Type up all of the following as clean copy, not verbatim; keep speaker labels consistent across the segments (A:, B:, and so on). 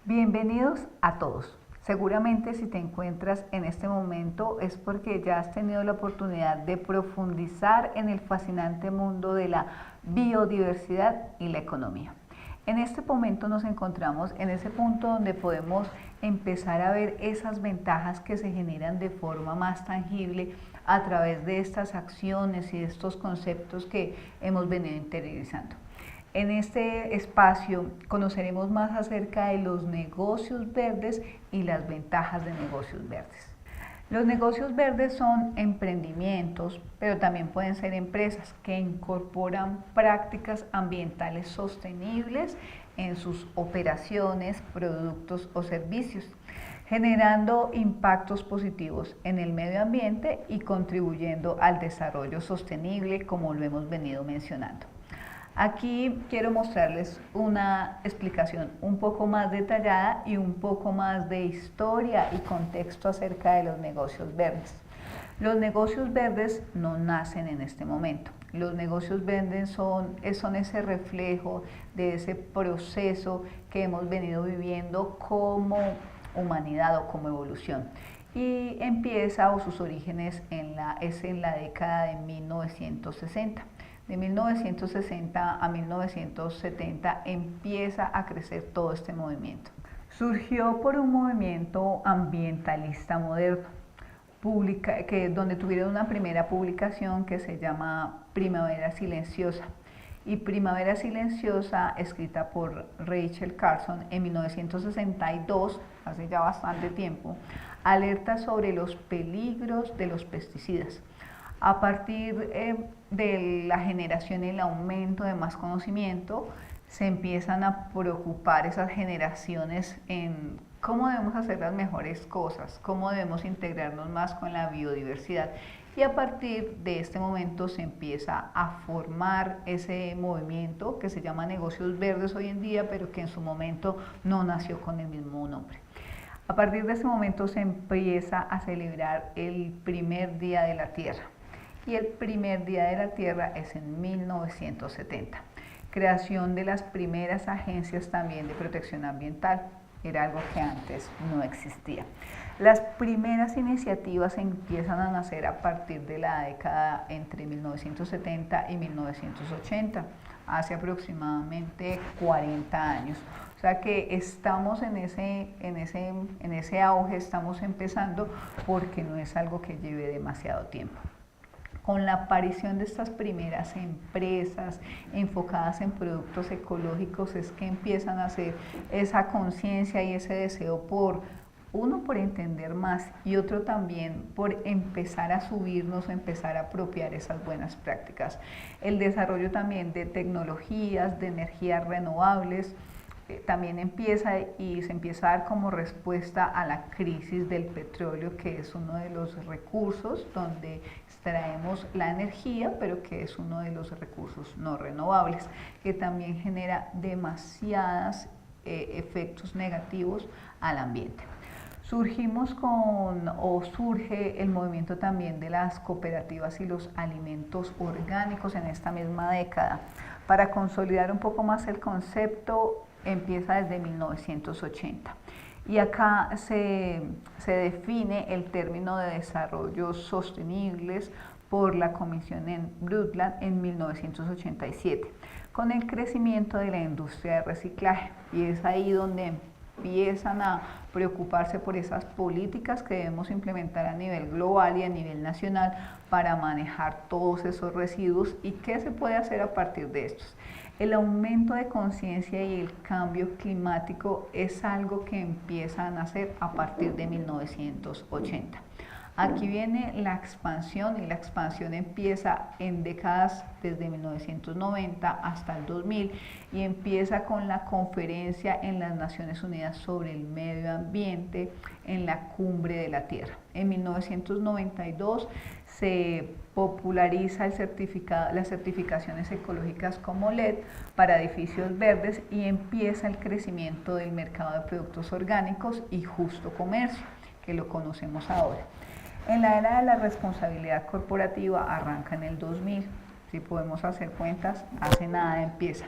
A: Bienvenidos a todos. Seguramente si te encuentras en este momento es porque ya has tenido la oportunidad de profundizar en el fascinante mundo de la biodiversidad y la economía. En este momento nos encontramos en ese punto donde podemos empezar a ver esas ventajas que se generan de forma más tangible a través de estas acciones y de estos conceptos que hemos venido interiorizando. En este espacio conoceremos más acerca de los negocios verdes y las ventajas de negocios verdes. Los negocios verdes son emprendimientos, pero también pueden ser empresas que incorporan prácticas ambientales sostenibles en sus operaciones, productos o servicios, generando impactos positivos en el medio ambiente y contribuyendo al desarrollo sostenible, como lo hemos venido mencionando. Aquí quiero mostrarles una explicación un poco más detallada y un poco más de historia y contexto acerca de los negocios verdes. Los negocios verdes no nacen en este momento. Los negocios verdes son ese reflejo de ese proceso que hemos venido viviendo como humanidad o como evolución. Y empieza, o sus orígenes, es en la década de 1960. De 1960 a 1970 empieza a crecer todo este movimiento. Surgió por un movimiento ambientalista moderno, donde tuvieron una primera publicación que se llama Primavera Silenciosa. Y Primavera Silenciosa, escrita por Rachel Carson en 1962, hace ya bastante tiempo, alerta sobre los peligros de los pesticidas. A partir de la generación y el aumento de más conocimiento, se empiezan a preocupar esas generaciones en cómo debemos hacer las mejores cosas, cómo debemos integrarnos más con la biodiversidad. Y a partir de este momento se empieza a formar ese movimiento que se llama negocios verdes hoy en día, pero que en su momento no nació con el mismo nombre. A partir de ese momento se empieza a celebrar el primer Día de la Tierra. Y el primer Día de la Tierra es en 1970. Creación de las primeras agencias también de protección ambiental. Era algo que antes no existía. Las primeras iniciativas empiezan a nacer a partir de la década entre 1970 y 1980, hace aproximadamente 40 años. O sea que estamos en ese auge, estamos empezando porque no es algo que lleve demasiado tiempo. Con la aparición de estas primeras empresas enfocadas en productos ecológicos es que empiezan a hacer esa conciencia y ese deseo por entender más y otro también por empezar a subirnos o empezar a apropiar esas buenas prácticas. El desarrollo también de tecnologías, de energías renovables, también se empieza a dar como respuesta a la crisis del petróleo, que es uno de los recursos donde extraemos la energía, pero que es uno de los recursos no renovables, que también genera demasiados efectos negativos al ambiente. Surge el movimiento también de las cooperativas y los alimentos orgánicos en esta misma década. Para consolidar un poco más el concepto, empieza desde 1980. Y acá se define el término de desarrollo sostenibles por la Comisión en Brundtland en 1987, con el crecimiento de la industria de reciclaje. Y es ahí donde empiezan a preocuparse por esas políticas que debemos implementar a nivel global y a nivel nacional para manejar todos esos residuos y qué se puede hacer a partir de estos. El aumento de conciencia y el cambio climático es algo que empieza a nacer a partir de 1980. Aquí viene la expansión y la expansión empieza en décadas desde 1990 hasta el 2000 y empieza con la conferencia en las Naciones Unidas sobre el medio ambiente en la Cumbre de la Tierra. En 1992 se populariza las certificaciones ecológicas como LED para edificios verdes y empieza el crecimiento del mercado de productos orgánicos y justo comercio, que lo conocemos ahora. En la era de la responsabilidad corporativa arranca en el 2000, si podemos hacer cuentas, hace nada empieza.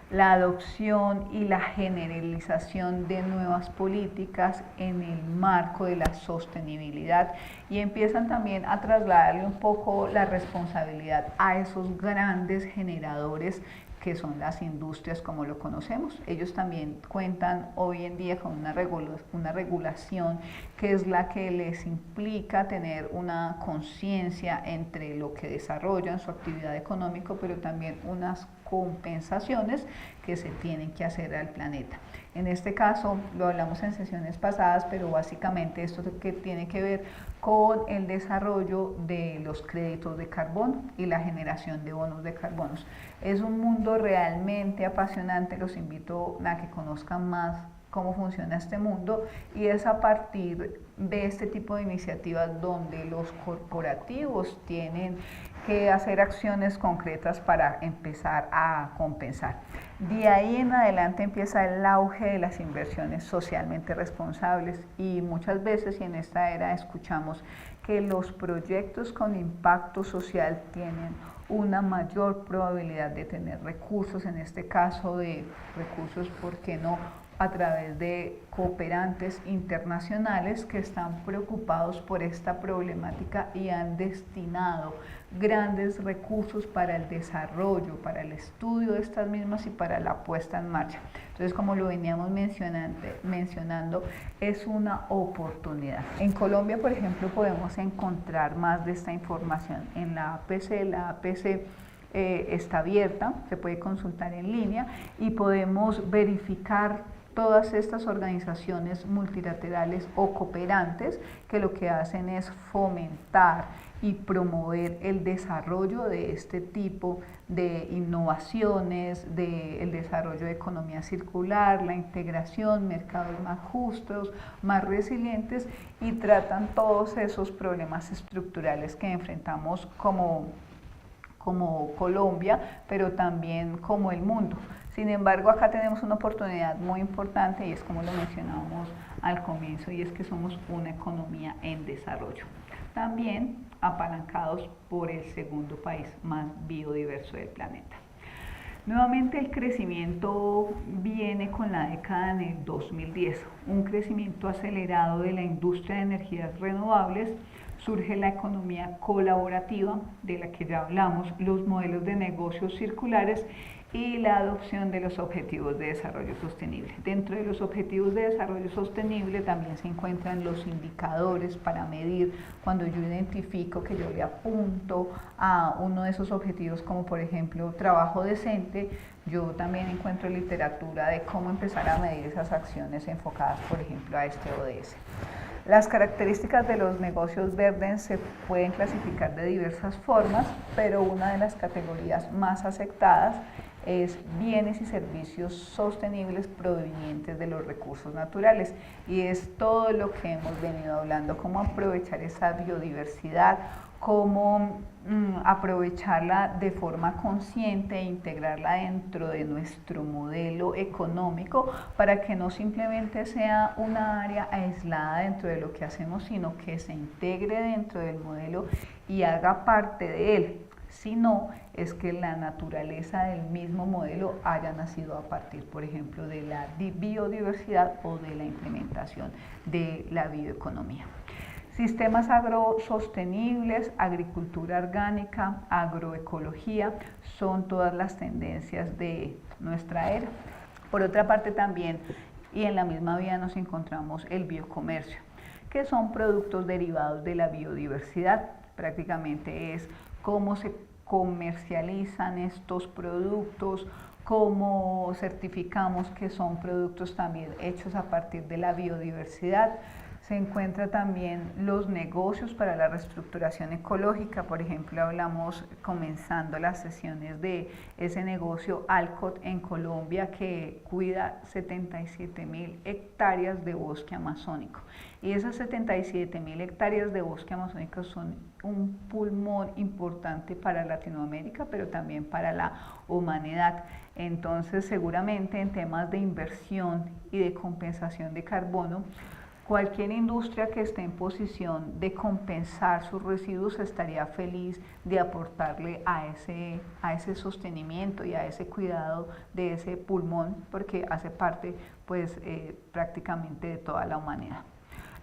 A: la adopción y la generalización de nuevas políticas en el marco de la sostenibilidad, y empiezan también a trasladarle un poco la responsabilidad a esos grandes generadores que son las industrias como lo conocemos. Ellos también cuentan hoy en día con una regulación que es la que les implica tener una conciencia entre lo que desarrollan su actividad económica, pero también unas compensaciones que se tienen que hacer al planeta. En este caso, lo hablamos en sesiones pasadas, pero básicamente esto que tiene que ver con el desarrollo de los créditos de carbono y la generación de bonos de carbonos. Es un mundo realmente apasionante, los invito a que conozcan más cómo funciona este mundo, y es a partir de este tipo de iniciativas donde los corporativos tienen que hacer acciones concretas para empezar a compensar. De ahí en adelante empieza el auge de las inversiones socialmente responsables, y muchas veces, y en esta era, escuchamos que los proyectos con impacto social tienen una mayor probabilidad de tener recursos, en este caso de recursos, ¿por qué no?, a través de cooperantes internacionales que están preocupados por esta problemática y han destinado grandes recursos para el desarrollo, para el estudio de estas mismas y para la puesta en marcha. Entonces, como lo veníamos mencionando, es una oportunidad. En Colombia, por ejemplo, podemos encontrar más de esta información en la APC. La APC está abierta, se puede consultar en línea y podemos verificar todas estas organizaciones multilaterales o cooperantes que lo que hacen es fomentar y promover el desarrollo de este tipo de innovaciones, el desarrollo de economía circular, la integración, mercados más justos, más resilientes, y tratan todos esos problemas estructurales que enfrentamos como Colombia, pero también como el mundo. Sin embargo, acá tenemos una oportunidad muy importante, y es como lo mencionábamos al comienzo, y es que somos una economía en desarrollo. También apalancados por el segundo país más biodiverso del planeta. Nuevamente el crecimiento viene con la década en el 2010, un crecimiento acelerado de la industria de energías renovables. Surge la economía colaborativa, de la que ya hablamos, los modelos de negocios circulares y la adopción de los objetivos de desarrollo sostenible. Dentro de los objetivos de desarrollo sostenible también se encuentran los indicadores para medir. Cuando yo identifico que yo le apunto a uno de esos objetivos, como por ejemplo trabajo decente, yo también encuentro literatura de cómo empezar a medir esas acciones enfocadas, por ejemplo, a este ODS. Las características de los negocios verdes se pueden clasificar de diversas formas, pero una de las categorías más aceptadas es bienes y servicios sostenibles provenientes de los recursos naturales, y es todo lo que hemos venido hablando, cómo aprovechar esa biodiversidad, cómo aprovecharla de forma consciente e integrarla dentro de nuestro modelo económico, para que no simplemente sea una área aislada dentro de lo que hacemos, sino que se integre dentro del modelo y haga parte de él. Si no, es que la naturaleza del mismo modelo haya nacido a partir, por ejemplo, de la biodiversidad o de la implementación de la bioeconomía. Sistemas agrosostenibles, agricultura orgánica, agroecología, son todas las tendencias de nuestra era. Por otra parte también, y en la misma vía, nos encontramos el biocomercio, que son productos derivados de la biodiversidad. Prácticamente es cómo se comercializan estos productos, cómo certificamos que son productos también hechos a partir de la biodiversidad. Se encuentra también los negocios para la reestructuración ecológica. Por ejemplo, hablamos comenzando las sesiones de ese negocio Alcott en Colombia, que cuida 77.000 hectáreas de bosque amazónico. Y esas 77.000 hectáreas de bosque amazónico son un pulmón importante para Latinoamérica, pero también para la humanidad. Entonces, seguramente en temas de inversión y de compensación de carbono, Cualquier industria que esté en posición de compensar sus residuos estaría feliz de aportarle a ese sostenimiento y a ese cuidado de ese pulmón, porque hace parte pues prácticamente de toda la humanidad.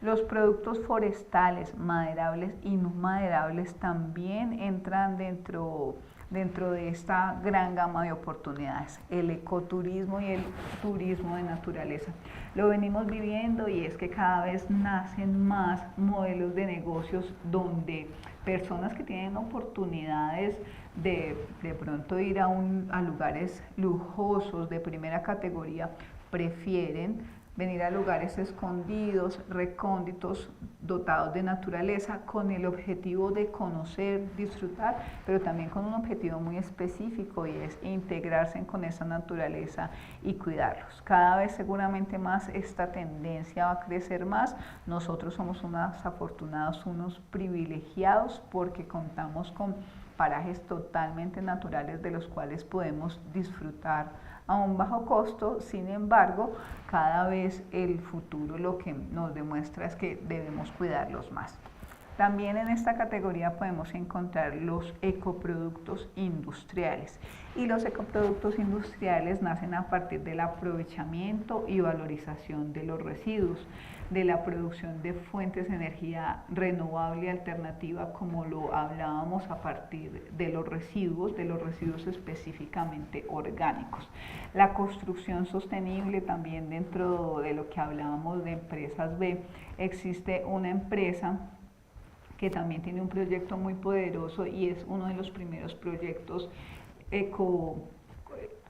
A: Los productos forestales, maderables y no maderables también entran dentro de esta gran gama de oportunidades, el ecoturismo y el turismo de naturaleza. Lo venimos viviendo y es que cada vez nacen más modelos de negocios donde personas que tienen oportunidades de pronto ir a lugares lujosos de primera categoría prefieren venir a lugares escondidos, recónditos, dotados de naturaleza, con el objetivo de conocer, disfrutar, pero también con un objetivo muy específico y es integrarse con esa naturaleza y cuidarlos. Cada vez seguramente más esta tendencia va a crecer más. Nosotros somos unos afortunados, unos privilegiados porque contamos con parajes totalmente naturales de los cuales podemos disfrutar a un bajo costo. Sin embargo, cada vez el futuro lo que nos demuestra es que debemos cuidarlos más. También en esta categoría podemos encontrar los ecoproductos industriales. Y los ecoproductos industriales nacen a partir del aprovechamiento y valorización de los residuos, de la producción de fuentes de energía renovable y alternativa, como lo hablábamos, a partir de los residuos específicamente orgánicos. La construcción sostenible también, dentro de lo que hablábamos de empresas B, existe una empresa que también tiene un proyecto muy poderoso y es uno de los primeros proyectos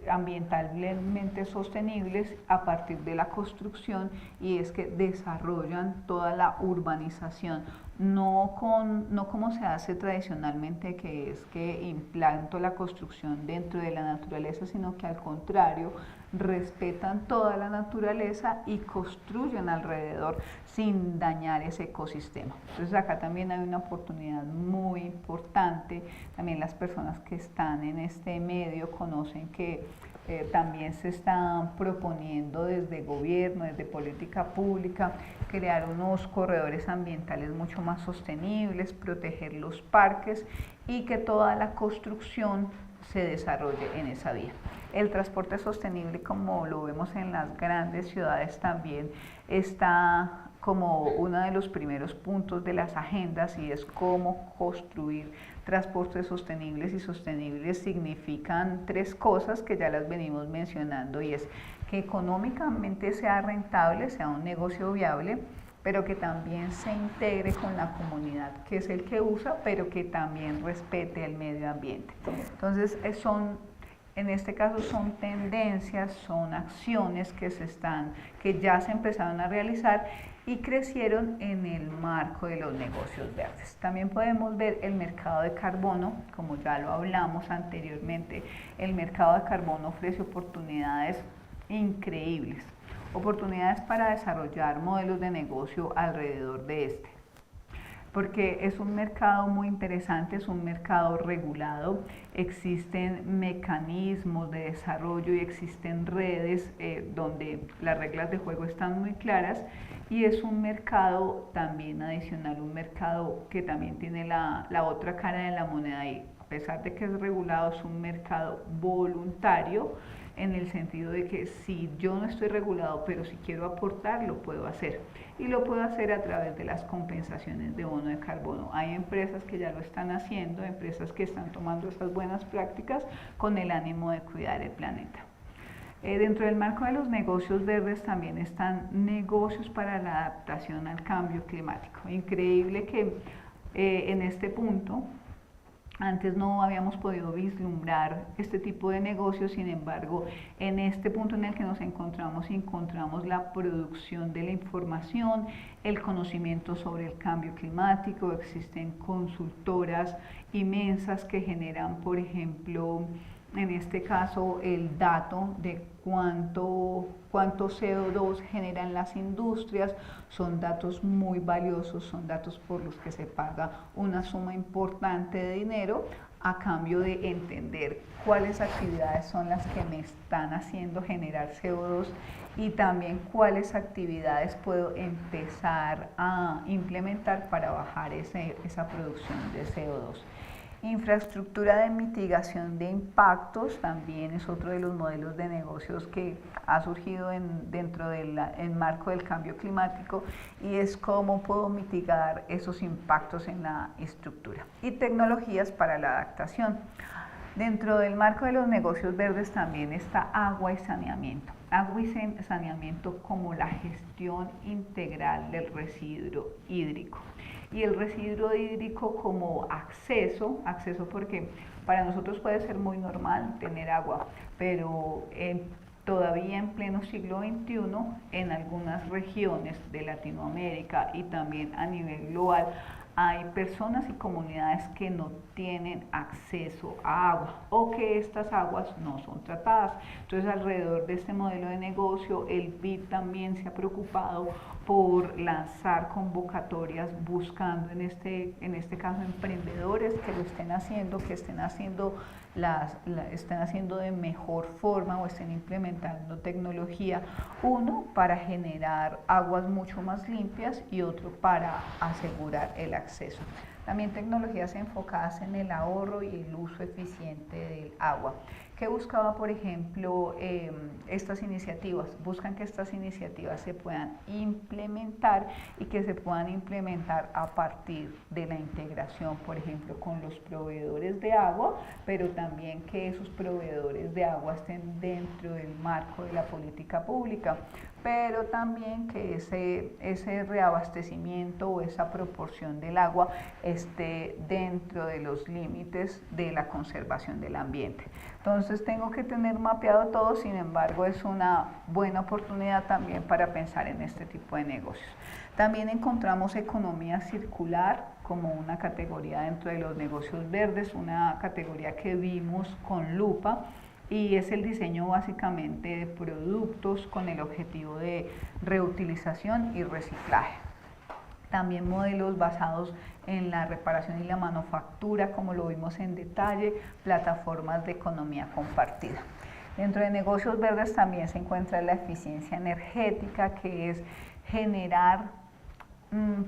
A: ambientalmente sostenibles a partir de la construcción, y es que desarrollan toda la urbanización, no como se hace tradicionalmente, que es que implanto la construcción dentro de la naturaleza, sino que al contrario, respetan toda la naturaleza y construyen alrededor sin dañar ese ecosistema. Entonces acá también hay una oportunidad muy importante. También las personas que están en este medio conocen que también se están proponiendo desde gobierno, desde política pública, crear unos corredores ambientales mucho más sostenibles, proteger los parques y que toda la construcción se desarrolle en esa vía. El transporte sostenible, como lo vemos en las grandes ciudades, también está como uno de los primeros puntos de las agendas, y es cómo construir transportes sostenibles. Y sostenibles significan tres cosas que ya las venimos mencionando, y es que económicamente sea rentable, sea un negocio viable, pero que también se integre con la comunidad, que es el que usa, pero que también respete el medio ambiente. Entonces en este caso son tendencias, son acciones que ya se empezaron a realizar y crecieron en el marco de los negocios verdes. También podemos ver el mercado de carbono, como ya lo hablamos anteriormente. El mercado de carbono ofrece oportunidades increíbles, oportunidades para desarrollar modelos de negocio alrededor de este, porque es un mercado muy interesante, es un mercado regulado, existen mecanismos de desarrollo y existen redes donde las reglas de juego están muy claras, y es un mercado también adicional, un mercado que también tiene la otra cara de la moneda, y a pesar de que es regulado, es un mercado voluntario, en el sentido de que si yo no estoy regulado, pero si quiero aportar, lo puedo hacer. Y lo puedo hacer a través de las compensaciones de bono de carbono. Hay empresas que ya lo están haciendo, empresas que están tomando esas buenas prácticas con el ánimo de cuidar el planeta. Dentro del marco de los negocios verdes también están negocios para la adaptación al cambio climático. Increíble que en este punto antes no habíamos podido vislumbrar este tipo de negocios. Sin embargo, en este punto en el que nos encontramos la producción de la información, el conocimiento sobre el cambio climático. Existen consultoras inmensas que generan, por ejemplo, en este caso, el dato de cuánto CO2 generan las industrias. Son datos muy valiosos, son datos por los que se paga una suma importante de dinero a cambio de entender cuáles actividades son las que me están haciendo generar CO2 y también cuáles actividades puedo empezar a implementar para bajar esa producción de CO2. Infraestructura de mitigación de impactos también es otro de los modelos de negocios que ha surgido dentro del marco del cambio climático, y es cómo puedo mitigar esos impactos en la estructura. Y tecnologías para la adaptación. Dentro del marco de los negocios verdes también está agua y saneamiento. Agua y saneamiento como la gestión integral del residuo hídrico. Y el residuo hídrico como acceso porque para nosotros puede ser muy normal tener agua, pero todavía en pleno siglo XXI, en algunas regiones de Latinoamérica y también a nivel global, hay personas y comunidades que no tienen acceso a agua o que estas aguas no son tratadas. Entonces, alrededor de este modelo de negocio, el BID también se ha preocupado por lanzar convocatorias buscando en este caso emprendedores que lo estén haciendo, que estén haciendo de mejor forma o estén implementando tecnología, uno para generar aguas mucho más limpias y otro para asegurar el acceso. También tecnologías enfocadas en el ahorro y el uso eficiente del agua. ¿Qué buscaba, por ejemplo, estas iniciativas? Buscan que estas iniciativas se puedan implementar y que se puedan implementar a partir de la integración, por ejemplo, con los proveedores de agua, pero también que esos proveedores de agua estén dentro del marco de la política pública, pero también que ese reabastecimiento o esa proporción del agua esté dentro de los límites de la conservación del ambiente. Entonces tengo que tener mapeado todo, sin embargo es una buena oportunidad también para pensar en este tipo de negocios. También encontramos economía circular como una categoría dentro de los negocios verdes, una categoría que vimos con lupa, y es el diseño básicamente de productos con el objetivo de reutilización y reciclaje. También modelos basados en la reparación y la manufactura, como lo vimos en detalle, plataformas de economía compartida. Dentro de negocios verdes también se encuentra la eficiencia energética, que es generar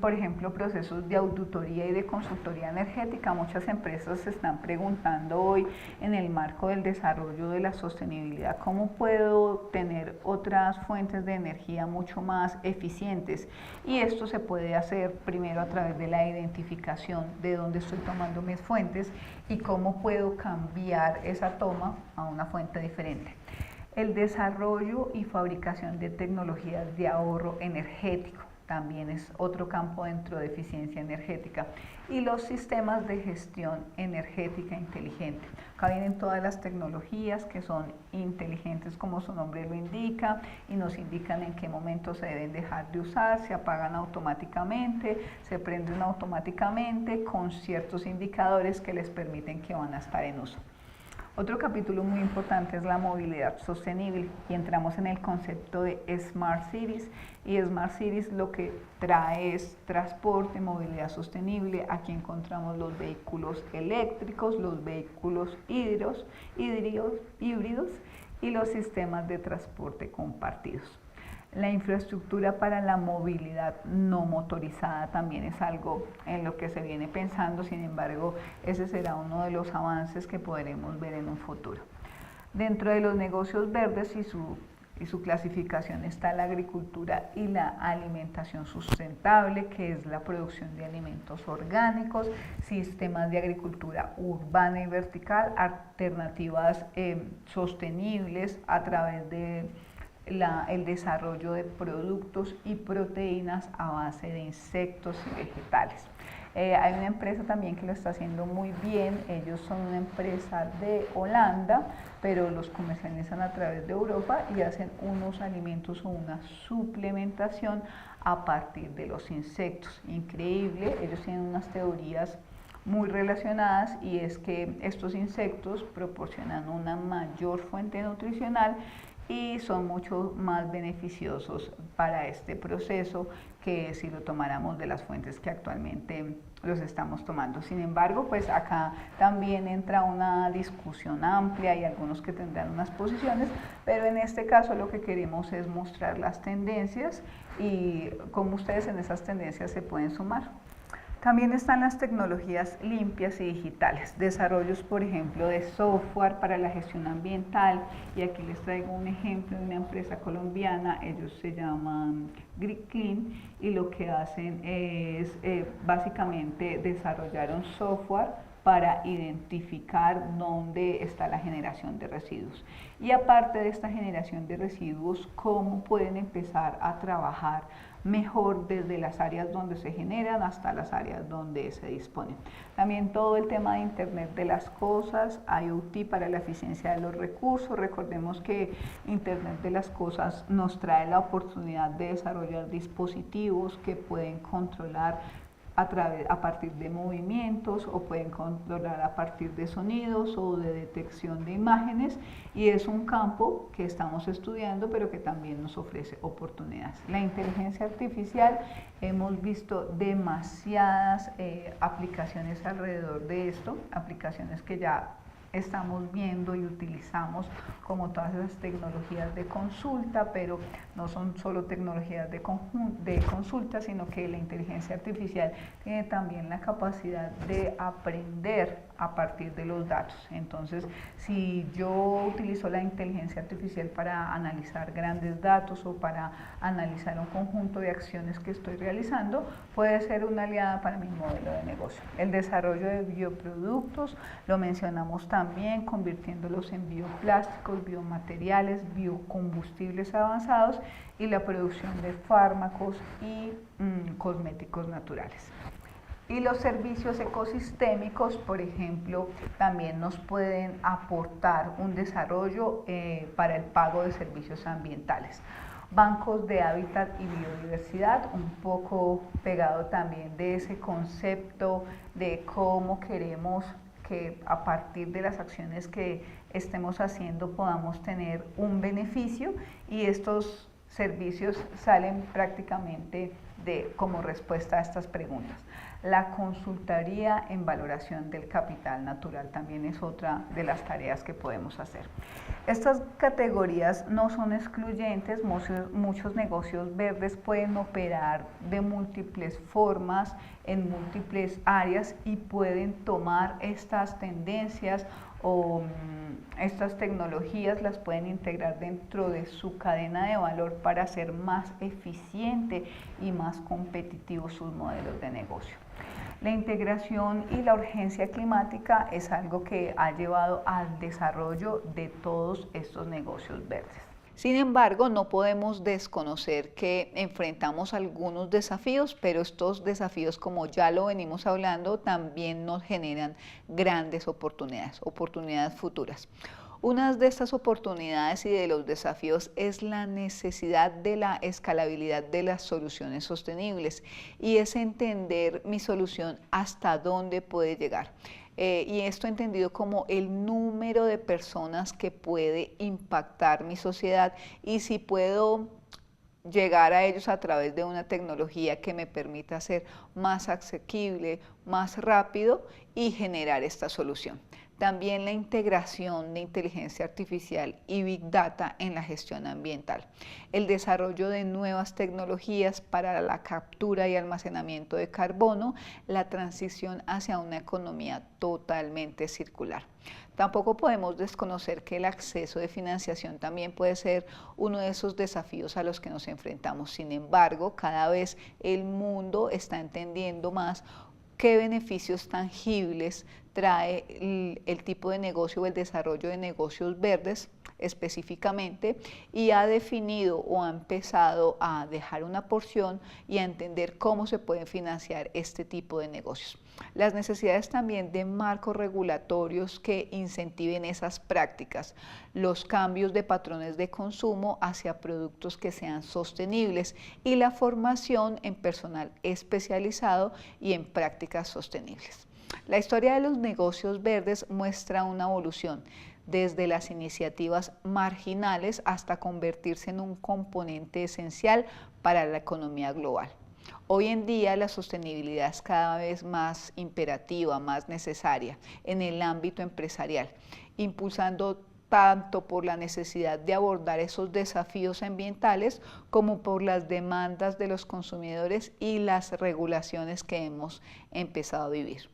A: por ejemplo, procesos de auditoría y de consultoría energética. Muchas empresas se están preguntando hoy en el marco del desarrollo de la sostenibilidad, ¿cómo puedo tener otras fuentes de energía mucho más eficientes? Y esto se puede hacer primero a través de la identificación de dónde estoy tomando mis fuentes y cómo puedo cambiar esa toma a una fuente diferente. El desarrollo y fabricación de tecnologías de ahorro energético también es otro campo dentro de eficiencia energética, y los sistemas de gestión energética inteligente. Acá vienen todas las tecnologías que son inteligentes, como su nombre lo indica, y nos indican en qué momento se deben dejar de usar, se apagan automáticamente, se prenden automáticamente con ciertos indicadores que les permiten que van a estar en uso. Otro capítulo muy importante es la movilidad sostenible, y entramos en el concepto de Smart Cities, y Smart Cities lo que trae es transporte, movilidad sostenible. Aquí encontramos los vehículos eléctricos, los vehículos híbridos y los sistemas de transporte compartidos. La infraestructura para la movilidad no motorizada también es algo en lo que se viene pensando, sin embargo, ese será uno de los avances que podremos ver en un futuro. Dentro de los negocios verdes y su clasificación está la agricultura y la alimentación sustentable, que es la producción de alimentos orgánicos, sistemas de agricultura urbana y vertical, alternativas sostenibles a través de el desarrollo de productos y proteínas a base de insectos y vegetales. Hay una empresa también que lo está haciendo muy bien. Ellos son una empresa de Holanda, pero los comercializan a través de Europa y hacen unos alimentos o una suplementación a partir de los insectos. Increíble, ellos tienen unas teorías muy relacionadas, y es que estos insectos proporcionan una mayor fuente nutricional y son mucho más beneficiosos para este proceso que si lo tomáramos de las fuentes que actualmente los estamos tomando. Sin embargo, pues acá también entra una discusión amplia y algunos que tendrán unas posiciones, pero en este caso lo que queremos es mostrar las tendencias y cómo ustedes en esas tendencias se pueden sumar. También están las tecnologías limpias y digitales, desarrollos por ejemplo de software para la gestión ambiental, y aquí les traigo un ejemplo de una empresa colombiana. Ellos se llaman GridClean y lo que hacen es básicamente desarrollar un software para identificar dónde está la generación de residuos. Y aparte de esta generación de residuos, cómo pueden empezar a trabajar mejor desde las áreas donde se generan hasta las áreas donde se disponen. También todo el tema de Internet de las cosas, IoT para la eficiencia de los recursos. Recordemos que Internet de las cosas nos trae la oportunidad de desarrollar dispositivos que pueden controlar a partir de movimientos, o pueden controlar a partir de sonidos o de detección de imágenes, y es un campo que estamos estudiando pero que también nos ofrece oportunidades. La inteligencia artificial, hemos visto demasiadas aplicaciones alrededor de esto, aplicaciones que ya estamos viendo y utilizamos, como todas esas tecnologías de consulta, pero no son solo tecnologías de consulta, sino que la inteligencia artificial tiene también la capacidad de aprender a partir de los datos. Entonces, si yo utilizo la inteligencia artificial para analizar grandes datos o para analizar un conjunto de acciones que estoy realizando, puede ser una aliada para mi modelo de negocio. El desarrollo de bioproductos, lo mencionamos también, convirtiéndolos en bioplásticos, biomateriales, biocombustibles avanzados, y la producción de fármacos y cosméticos naturales. Y los servicios ecosistémicos, por ejemplo, también nos pueden aportar un desarrollo para el pago de servicios ambientales. Bancos de hábitat y biodiversidad, un poco pegado también de ese concepto de cómo queremos que a partir de las acciones que estemos haciendo podamos tener un beneficio, y estos servicios salen prácticamente como respuesta a estas preguntas. La consultoría en valoración del capital natural también es otra de las tareas que podemos hacer. Estas categorías no son excluyentes, muchos negocios verdes pueden operar de múltiples formas, en múltiples áreas, y pueden tomar estas tendencias o estas tecnologías, las pueden integrar dentro de su cadena de valor para hacer más eficiente y más competitivos sus modelos de negocio. La integración y la urgencia climática es algo que ha llevado al desarrollo de todos estos negocios verdes. Sin embargo, no podemos desconocer que enfrentamos algunos desafíos, pero estos desafíos, como ya lo venimos hablando, también nos generan grandes oportunidades futuras. Una de estas oportunidades y de los desafíos es la necesidad de la escalabilidad de las soluciones sostenibles, y es entender mi solución hasta dónde puede llegar. Y esto entendido como el número de personas que puede impactar mi sociedad, y si puedo llegar a ellos a través de una tecnología que me permita ser más asequible, más rápido y generar esta solución. También la integración de inteligencia artificial y Big Data en la gestión ambiental. El desarrollo de nuevas tecnologías para la captura y almacenamiento de carbono, la transición hacia una economía totalmente circular. Tampoco podemos desconocer que el acceso de financiación también puede ser uno de esos desafíos a los que nos enfrentamos. Sin embargo, cada vez el mundo está entendiendo más qué beneficios tangibles trae el tipo de negocio o el desarrollo de negocios verdes específicamente, y ha definido o ha empezado a dejar una porción y a entender cómo se pueden financiar este tipo de negocios. Las necesidades también de marcos regulatorios que incentiven esas prácticas, los cambios de patrones de consumo hacia productos que sean sostenibles, y la formación en personal especializado y en prácticas sostenibles. La historia de los negocios verdes muestra una evolución desde las iniciativas marginales hasta convertirse en un componente esencial para la economía global. Hoy en día la sostenibilidad es cada vez más imperativa, más necesaria en el ámbito empresarial, impulsando tanto por la necesidad de abordar esos desafíos ambientales como por las demandas de los consumidores y las regulaciones que hemos empezado a vivir.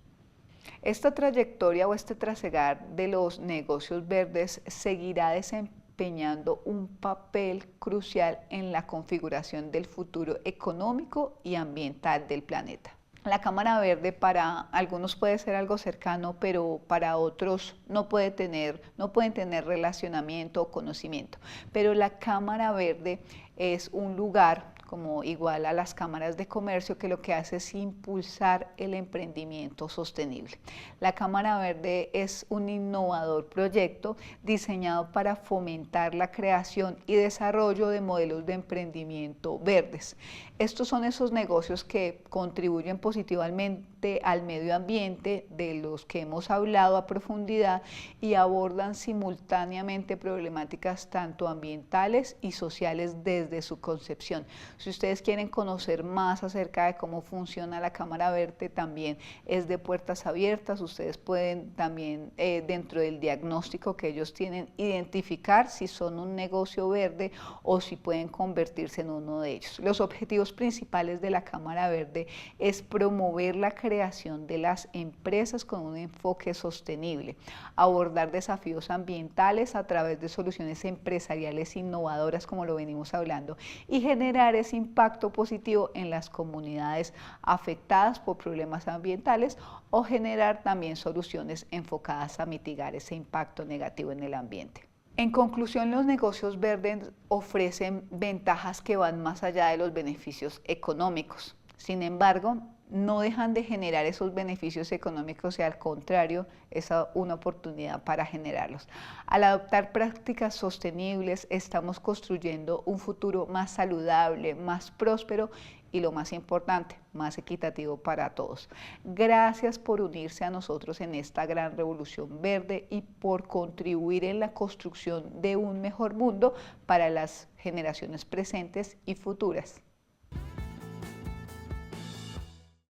A: Esta trayectoria o este trasegar de los negocios verdes seguirá desempeñando un papel crucial en la configuración del futuro económico y ambiental del planeta. La Cámara Verde para algunos puede ser algo cercano, pero para otros no pueden tener relacionamiento o conocimiento. Pero la Cámara Verde es un lugar como igual a las cámaras de comercio, que lo que hace es impulsar el emprendimiento sostenible. La Cámara Verde es un innovador proyecto diseñado para fomentar la creación y desarrollo de modelos de emprendimiento verdes. Estos son esos negocios que contribuyen positivamente al medio ambiente, de los que hemos hablado a profundidad, y abordan simultáneamente problemáticas tanto ambientales y sociales desde su concepción. Si ustedes quieren conocer más acerca de cómo funciona la Cámara Verde, también es de puertas abiertas. Ustedes pueden también, dentro del diagnóstico que ellos tienen, identificar si son un negocio verde o si pueden convertirse en uno de ellos. Los objetivos principales de la Cámara Verde es promover la creación de las empresas con un enfoque sostenible, abordar desafíos ambientales a través de soluciones empresariales innovadoras, como lo venimos hablando, y generar ese impacto positivo en las comunidades afectadas por problemas ambientales, o generar también soluciones enfocadas a mitigar ese impacto negativo en el ambiente. En conclusión, los negocios verdes ofrecen ventajas que van más allá de los beneficios económicos. Sin embargo, no dejan de generar esos beneficios económicos y, al contrario, es una oportunidad para generarlos. Al adoptar prácticas sostenibles, estamos construyendo un futuro más saludable, más próspero y, lo más importante, más equitativo para todos. Gracias por unirse a nosotros en esta gran revolución verde y por contribuir en la construcción de un mejor mundo para las generaciones presentes y futuras.